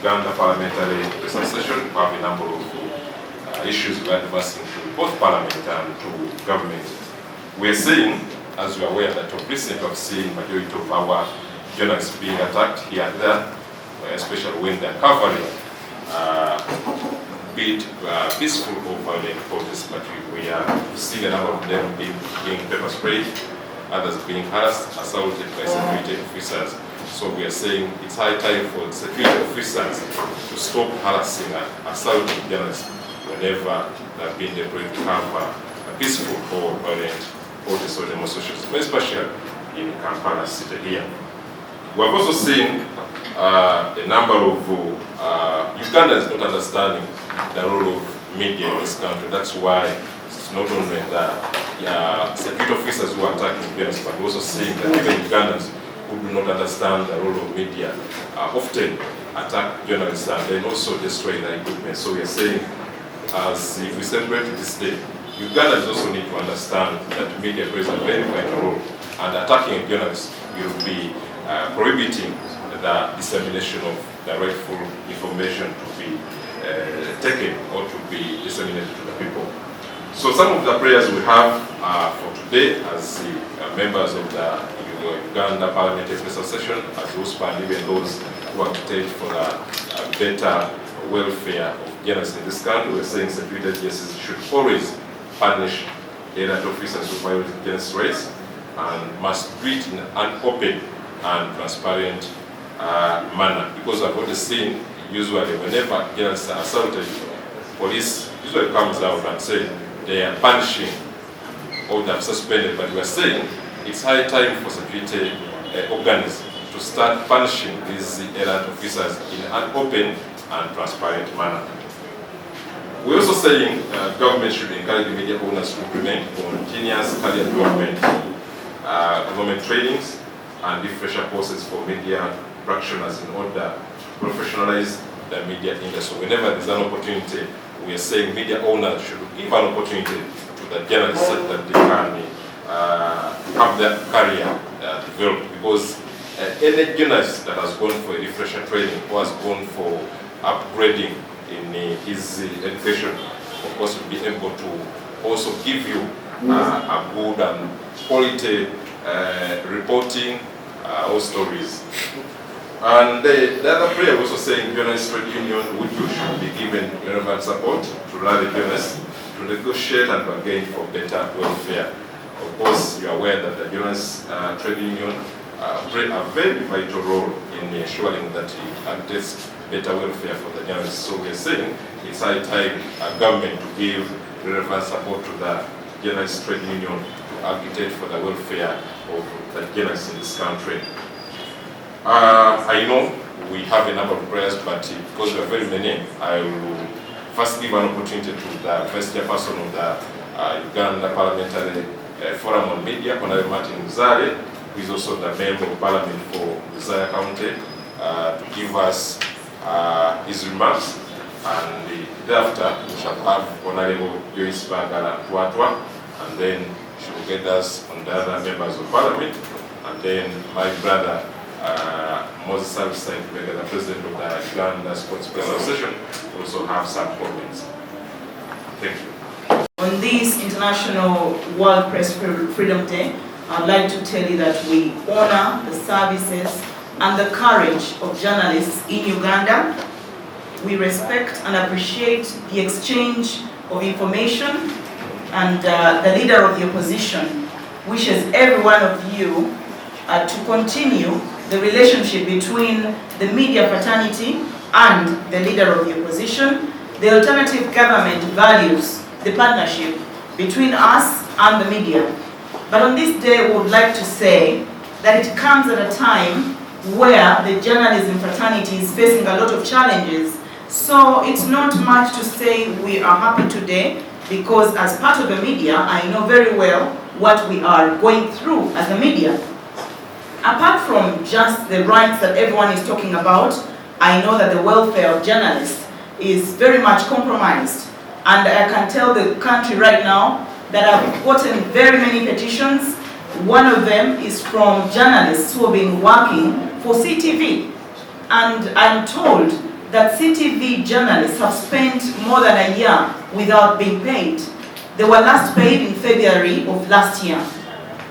Uganda Parliamentary Session. We have a number of issues we are advancing to both Parliament and to government. We are saying, as you are aware, that of recent we have seen majority of our journalists being attacked here and there, especially when they are covering be it peaceful or violent protests, but we are seeing a number of them being pepper sprayed, others being harassed, assaulted by security officers. So we are saying it's high time for security officers to stop harassing and assaulting journalists whenever they have been deployed to cover a peaceful or violent protest or demonstrations, especially in Kampala city here. We have also seen a number of Ugandans not understanding the role of media in this country. That's why it's not only the security officers who are attacking journalists, but we're also seeing that even Ugandans who do not understand the role of media often attack journalists and then also destroy their equipment. So we are saying, as if we celebrate this day, Ugandans also need to understand that media plays a very vital role, and attacking journalists will be prohibiting the dissemination of the rightful information to be taken or to be disseminated to the people. So some of the prayers we have for today as the members of the Uganda Parliamentary Session, as WUSPA and even those who agitate for the better welfare of journalists in this country, we're saying security agencies should always punish alert officers who violate journalists' rights and must do it in an open and transparent manner. Because I've already seen, usually whenever journalists are assaulted, police usually comes out and say they are punishing or they have suspended, but we are saying it's high time for security organs to start punishing these alert officers in an open and transparent manner. We're also saying government should encourage media owners to implement continuous career development trainings and refresher courses for media practitioners in order to professionalize the media industry. Whenever there's an opportunity, we are saying media owners should give an opportunity to the journalists so that they can have their career developed. Because any journalist that has gone for a refresher training or has gone for upgrading in his education, of course, will be able to also give you a good and quality reporting or stories. And the other prayer also saying journalists trade union should be given relevant support to rally journalists to negotiate and bargain for better welfare. Of course, you are aware that the journalists trade union play a very vital role in ensuring that it gets better welfare for the journalists. So we are saying it's high time government to give relevant support to the journalists trade union to agitate for the welfare of the journalists in this country. I know we have a number of prayers, but because we are very many, I will first give an opportunity to the first chairperson of the Uganda Parliamentary Forum on Media, Honorable Martin Muzare, who is also the Member of Parliament for Desire County, to give us his remarks, and thereafter we shall have Honorable Joyce Bagala Tuatwa, and then she will get us on the other members of Parliament, and then my brother Moses Bagala, the President of the Uganda Sports Press Association, will also have some comments. Thank you. On this International World Press Freedom Day, I'd like to tell you that we honor the services and the courage of journalists in Uganda. We respect and appreciate the exchange of information, and the leader of the opposition wishes every one of you to continue the relationship between the media fraternity and the leader of the opposition. The alternative government values the partnership between us and the media. But on this day, we would like to say that it comes at a time where the journalism fraternity is facing a lot of challenges. So it's not much to say we are happy today, because as part of the media, I know very well what we are going through as a media. Apart from just the rights that everyone is talking about, I know that the welfare of journalists is very much compromised. And I can tell the country right now that I've gotten very many petitions. One of them is from journalists who have been working for CTV. And I'm told that CTV journalists have spent more than a year without being paid. They were last paid in February of last year.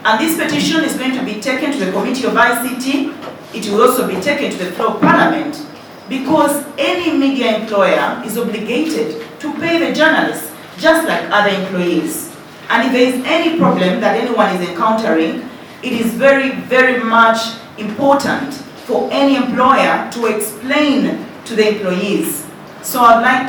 And this petition is going to be taken to the Committee of ICT. It will also be taken to the floor of Parliament, because any media employer is obligated to pay the journalists just like other employees. And if there is any problem that anyone is encountering, it is very, very much important for any employer to explain to the employees. So I'd like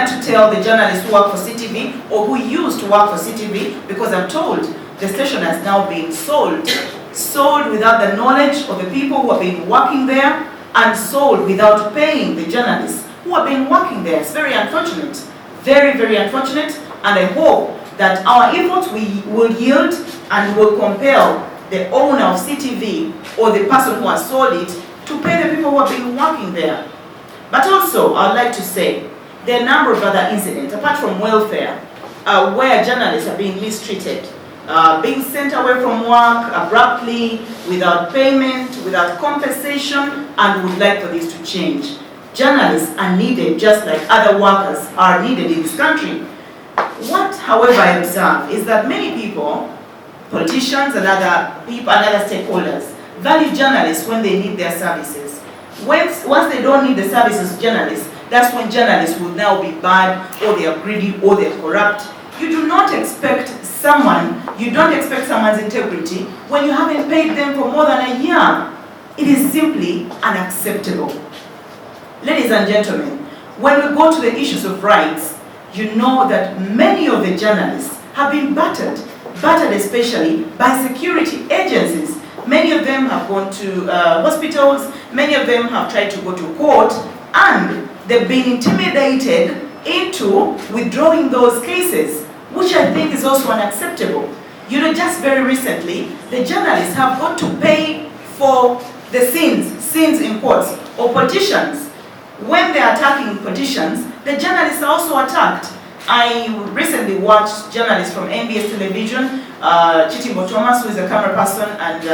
to tell the journalists who work for CTV or who used to work for CTV, because I'm told the station has now been sold without the knowledge of the people who have been working there, and sold without paying the journalists who have been working there. It's very unfortunate, very, very unfortunate, and I hope that our efforts will yield and will compel the owner of CTV or the person who has sold it to pay the people who have been working there. But also, I'd like to say, there are a number of other incidents, apart from welfare, where journalists are being mistreated, being sent away from work abruptly, without payment, without compensation, and would like for this to change. Journalists are needed just like other workers are needed in this country. What, however, I observe is that many people, politicians and other people and other stakeholders, value journalists when they need their services. Once they don't need the services of journalists, that's when journalists will now be bad, or they are greedy, or they are corrupt. You do not expect someone's integrity when you haven't paid them for more than a year. It is simply unacceptable. Ladies and gentlemen, when we go to the issues of rights, you know that many of the journalists have been battered especially by security agencies. Many of them have gone to hospitals, many of them have tried to go to court, and they've been intimidated into withdrawing those cases, which I think is also unacceptable. You know, just very recently, the journalists have got to pay for the sins in quotes, of politicians. When they are attacking politicians, the journalists are also attacked. I recently watched journalists from NBS television, Chitimbo Thomas, who is a camera person, and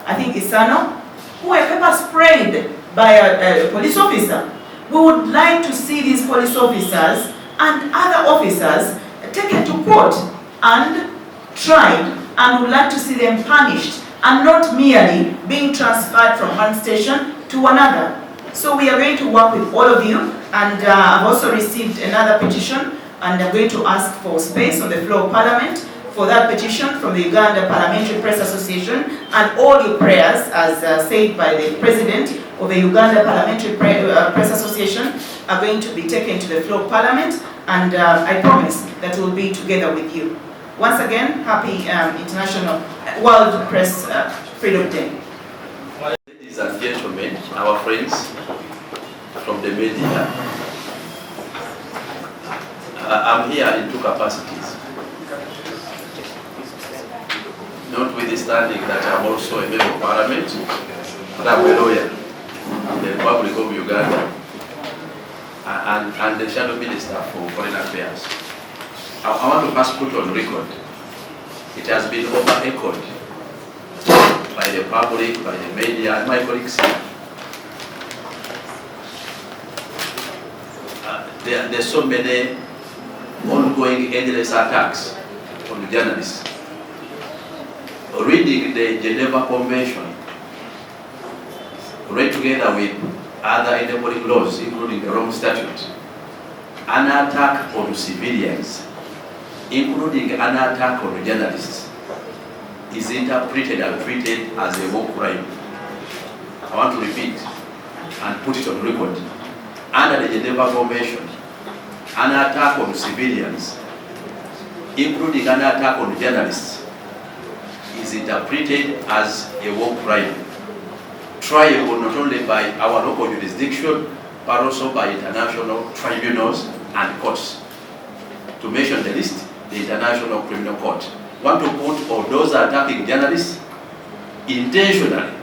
I think Isano, who were pepper sprayed by a police officer. We would like to see these police officers and other officers taken to court and tried, and would like to see them punished, and not merely being transferred from one station to another. So we are going to work with all of you, and I've also received another petition, and I'm going to ask for space on the floor of Parliament for that petition from the Uganda Parliamentary Press Association, and all your prayers, as said by the President of the Uganda Parliamentary Press Association, are going to be taken to the floor of Parliament, and I promise that we'll be together with you. Once again, happy International World Press Freedom Day. Ladies and gentlemen, our friends from the media, I'm here in two capacities. Notwithstanding that I'm also a member of Parliament, and I'm a lawyer in the Republic of Uganda, and the Shadow Minister for Foreign Affairs. I want to first put on record, it has been over-echoed by the public, by the media, and my colleagues here. There's so many ongoing endless attacks on the journalists. Reading the Geneva Convention, read together with other enabling laws, including the Rome Statute, an attack on civilians, including an attack on journalists, is interpreted and treated as a war crime. I want to repeat and put it on record. Under the Geneva Convention, an attack on civilians, including an attack on journalists, is interpreted as a war crime, triable not only by our local jurisdiction, but also by international tribunals and courts. To mention the list, the International Criminal Court. Want to put all those attacking journalists intentionally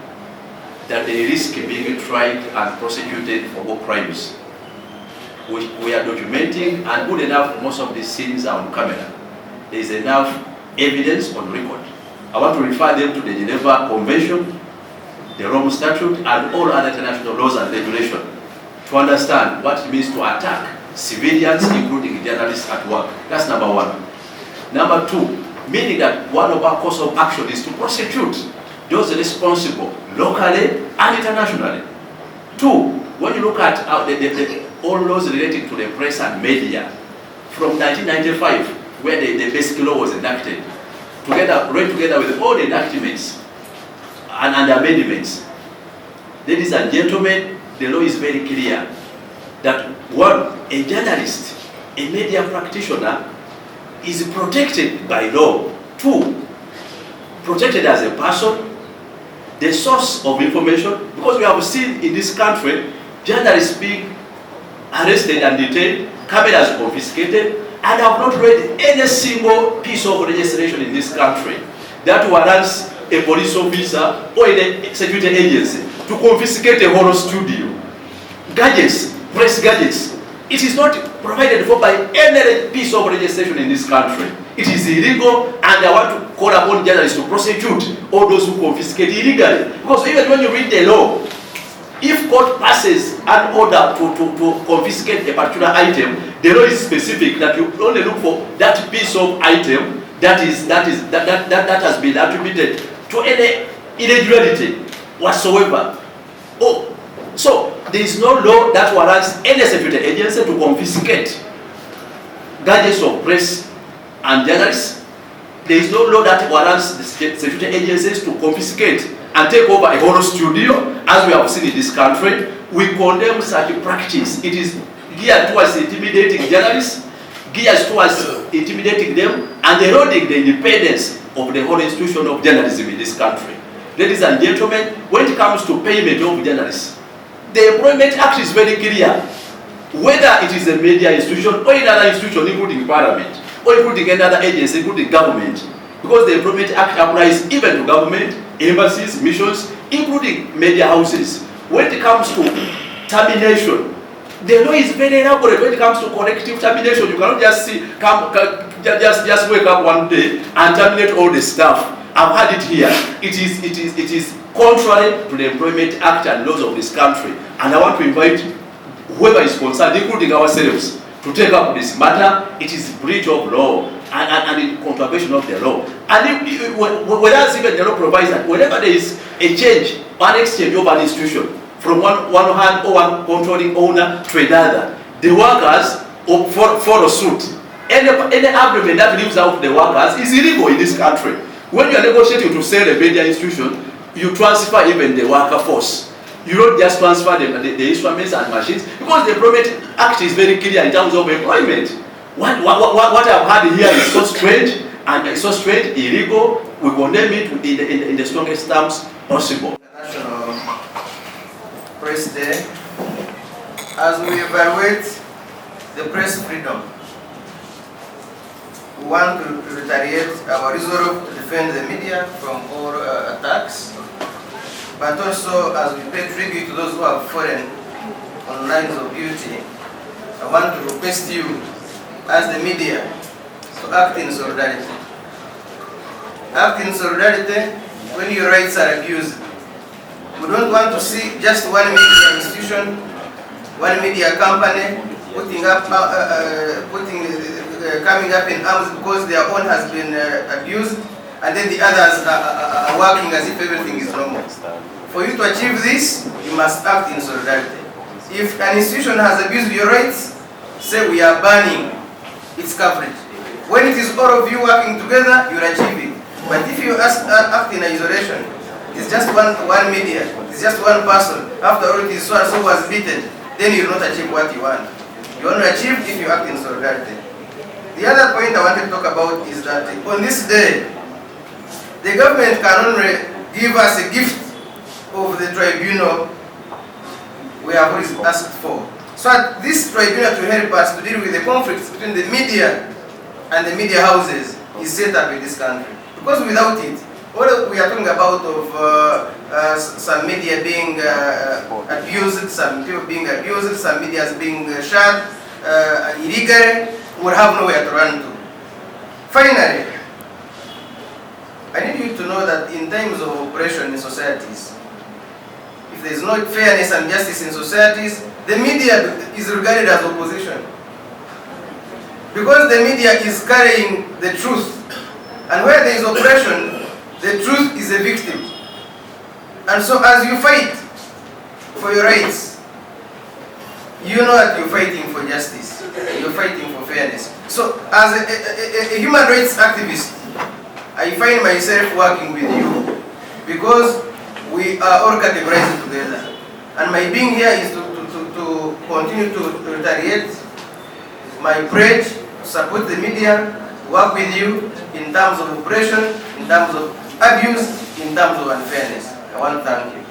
that they risk being tried and prosecuted for war crimes. We are documenting, and good enough, most of these scenes are on camera. There is enough evidence on record. I want to refer them to the Geneva Convention, the Rome Statute, and all other international laws and regulations to understand what it means to attack civilians, including journalists at work. That's number one. Number two, meaning that one of our course of action is to prosecute those responsible locally and internationally. Two, when you look at all laws relating to the press and media, from 1995, where the basic law was enacted, right together with all the enactments and amendments. Ladies and gentlemen, the law is very clear that one, a journalist, a media practitioner, is protected by law. Two, protected as a person, the source of information, because we have seen in this country journalists being arrested and detained, cameras confiscated, and I have not read any single piece of legislation in this country that warrants a police officer or a security agency to confiscate a whole studio. Gadgets, press gadgets, it is not provided for by any piece of legislation in this country. It is illegal, and I want to call upon journalists to prosecute all those who confiscate illegally. Because even when you read the law, if court passes an order to confiscate a particular item, the law is specific that you only look for that piece of item that has been attributed to any irregularity whatsoever. Oh, so there is no law that warrants any security agency to confiscate gadgets of press and journalists. There is no law that warrants the security agencies to confiscate and take over a whole studio, as we have seen in this country. We condemn such practice. It is geared towards intimidating journalists, geared towards intimidating them, and eroding the independence of the whole institution of journalism in this country. Ladies and gentlemen, when it comes to payment of journalists, the Employment Act is very clear. Whether it is a media institution or another institution, including Parliament, or including another agency, including government, because the Employment Act applies even to government, embassies, missions, including media houses. When it comes to termination, the law is very elaborate. When it comes to collective termination, you cannot just just wake up one day and terminate all the staff. I've had it here. It is contrary to the Employment Act and laws of this country. And I want to invite whoever is concerned, including ourselves, to take up this matter. It is breach of law and in contravention of the law. And whereas even the law provides that whenever there is a change or an exchange of an institution from one hand or one controlling owner to another, the workers follow suit. Any agreement that leaves out the workers is illegal in this country. When you are negotiating to sell a media institution, you transfer even the worker force. You don't just transfer the instruments and machines, because the Employment Act is very clear in terms of employment. What I've had here is so strange, and it's so strange, illegal. We condemn it in the strongest terms possible. National Press Day, as we evaluate the press freedom, we want to reiterate our resolve to defend the media from all attacks, but also as we pay tribute to those who have fallen on lines of duty. I want to request you, as the media, to act in solidarity. Act in solidarity when your rights are abused. We don't want to see just one media institution, one media company coming up in arms because their own has been abused, and then the others are working as if everything is normal. For you to achieve this, you must act in solidarity. If an institution has abused your rights, say we are banning its coverage. When it is all of you working together, you will achieve it. But if you act in isolation, it's just one media, it's just one person, after all it is so and so was beaten, then you will not achieve what you want. You want to achieve if you act in solidarity. The other point I want to talk about is that on this day, the government can only give us a gift of the tribunal we have always asked for. So this tribunal to help us to deal with the conflicts between the media and the media houses is set up in this country. Because without it, what we are talking about of some media being abused, some people being abused, some media being shut illegally, will have nowhere to run to. Finally, I need you to know that in times of oppression in societies, if there is no fairness and justice in societies, the media is regarded as opposition. Because the media is carrying the truth. And where there is oppression, the truth is a victim. And so as you fight for your rights, you know that you're fighting for justice. You're fighting for fairness. So as a human rights activist, I find myself working with you because we are all categorized together. And my being here is to continue to retaliate my pledge, support the media, work with you in terms of oppression, in terms of abuse, in terms of unfairness. I want to thank you.